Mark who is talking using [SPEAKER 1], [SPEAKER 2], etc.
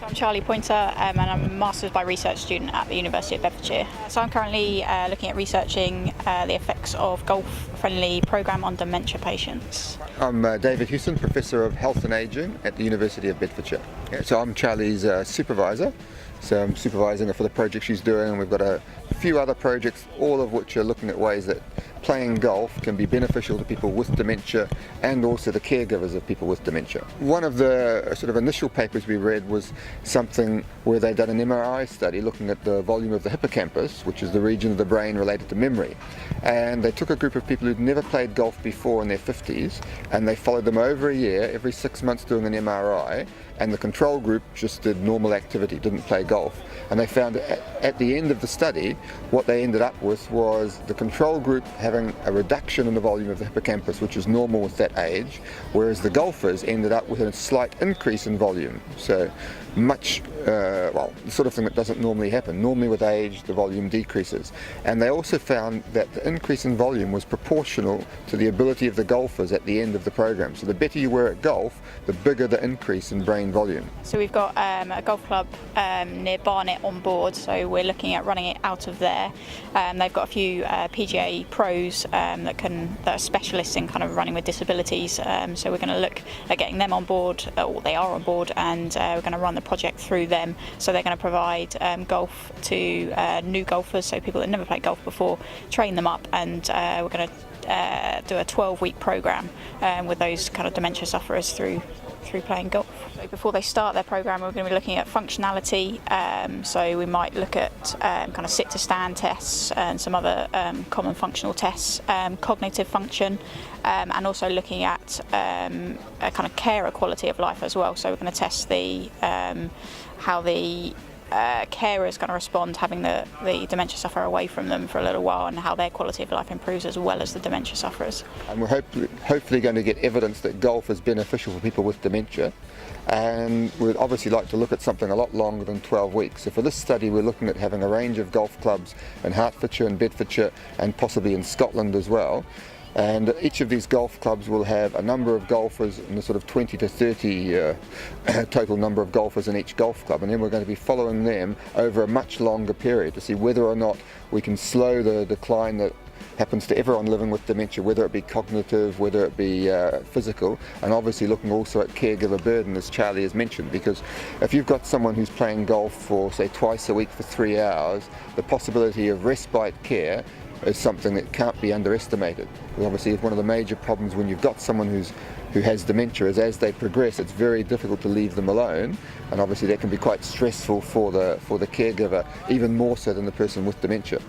[SPEAKER 1] So I'm Charlie Poynter, and I'm a Masters by Research student at the University of Bedfordshire. So I'm currently looking at researching the effects of golf-friendly programme on dementia patients.
[SPEAKER 2] I'm David Hewson, Professor of Health and Ageing at the University of Bedfordshire. So I'm Charlie's supervisor, so I'm supervising her for the project she's doing, and we've got a few other projects, all of which are looking at ways that playing golf can be beneficial to people with dementia and also the caregivers of people with dementia. One of the sort of initial papers we read was something where they'd done an MRI study looking at the volume of the hippocampus, which is the region of the brain related to memory. And they took a group of people who'd never played golf before in their 50s, and they followed them over a year, every 6 months doing an MRI, and the control group just did normal activity, didn't play golf. And they found at the end of the study, what they ended up with was the control group having a reduction in the volume of the hippocampus, which is normal with that age, whereas the golfers ended up with a slight increase in volume. So much, the sort of thing that doesn't normally happen. Normally with age, the volume decreases. And they also found that the increase in volume was proportional to the ability of the golfers at the end of the program. So the better you were at golf, the bigger the increase in brain volume.
[SPEAKER 1] So we've got a golf club near Barnet on board, so we're looking at running it out of there. They've got a few PGA pros that are specialists in kind of running with disabilities, so we're going to look at getting them on board, or they are on board, and we're going to run the project through them. So they're going to provide golf to new golfers, so people that never played golf before, train them up, and we're going to do a 12-week program with those kind of dementia sufferers through playing golf. So before they start their program, we're going to be looking at functionality, so we might look at kind of sit to stand tests and some other common functional tests, cognitive function, and also looking at a kind of carer quality of life as well. So we're going to test how the carer is going to respond having the dementia sufferer away from them for a little while, and how their quality of life improves as well as the dementia sufferers.
[SPEAKER 2] And we're hopefully going to get evidence that golf is beneficial for people with dementia, and we'd obviously like to look at something a lot longer than 12 weeks. So for this study we're looking at having a range of golf clubs in Hertfordshire and Bedfordshire and possibly in Scotland as well. And each of these golf clubs will have a number of golfers in the sort of 20 to 30 total number of golfers in each golf club, and then we're going to be following them over a much longer period to see whether or not we can slow the decline that happens to everyone living with dementia, whether it be cognitive, whether it be physical, and obviously looking also at caregiver burden, as Charlie has mentioned, because if you've got someone who's playing golf for, say, twice a week for 3 hours, the possibility of respite care is something that can't be underestimated. Obviously, one of the major problems when you've got someone who has dementia is as they progress, it's very difficult to leave them alone, and obviously that can be quite stressful for the caregiver, even more so than the person with dementia.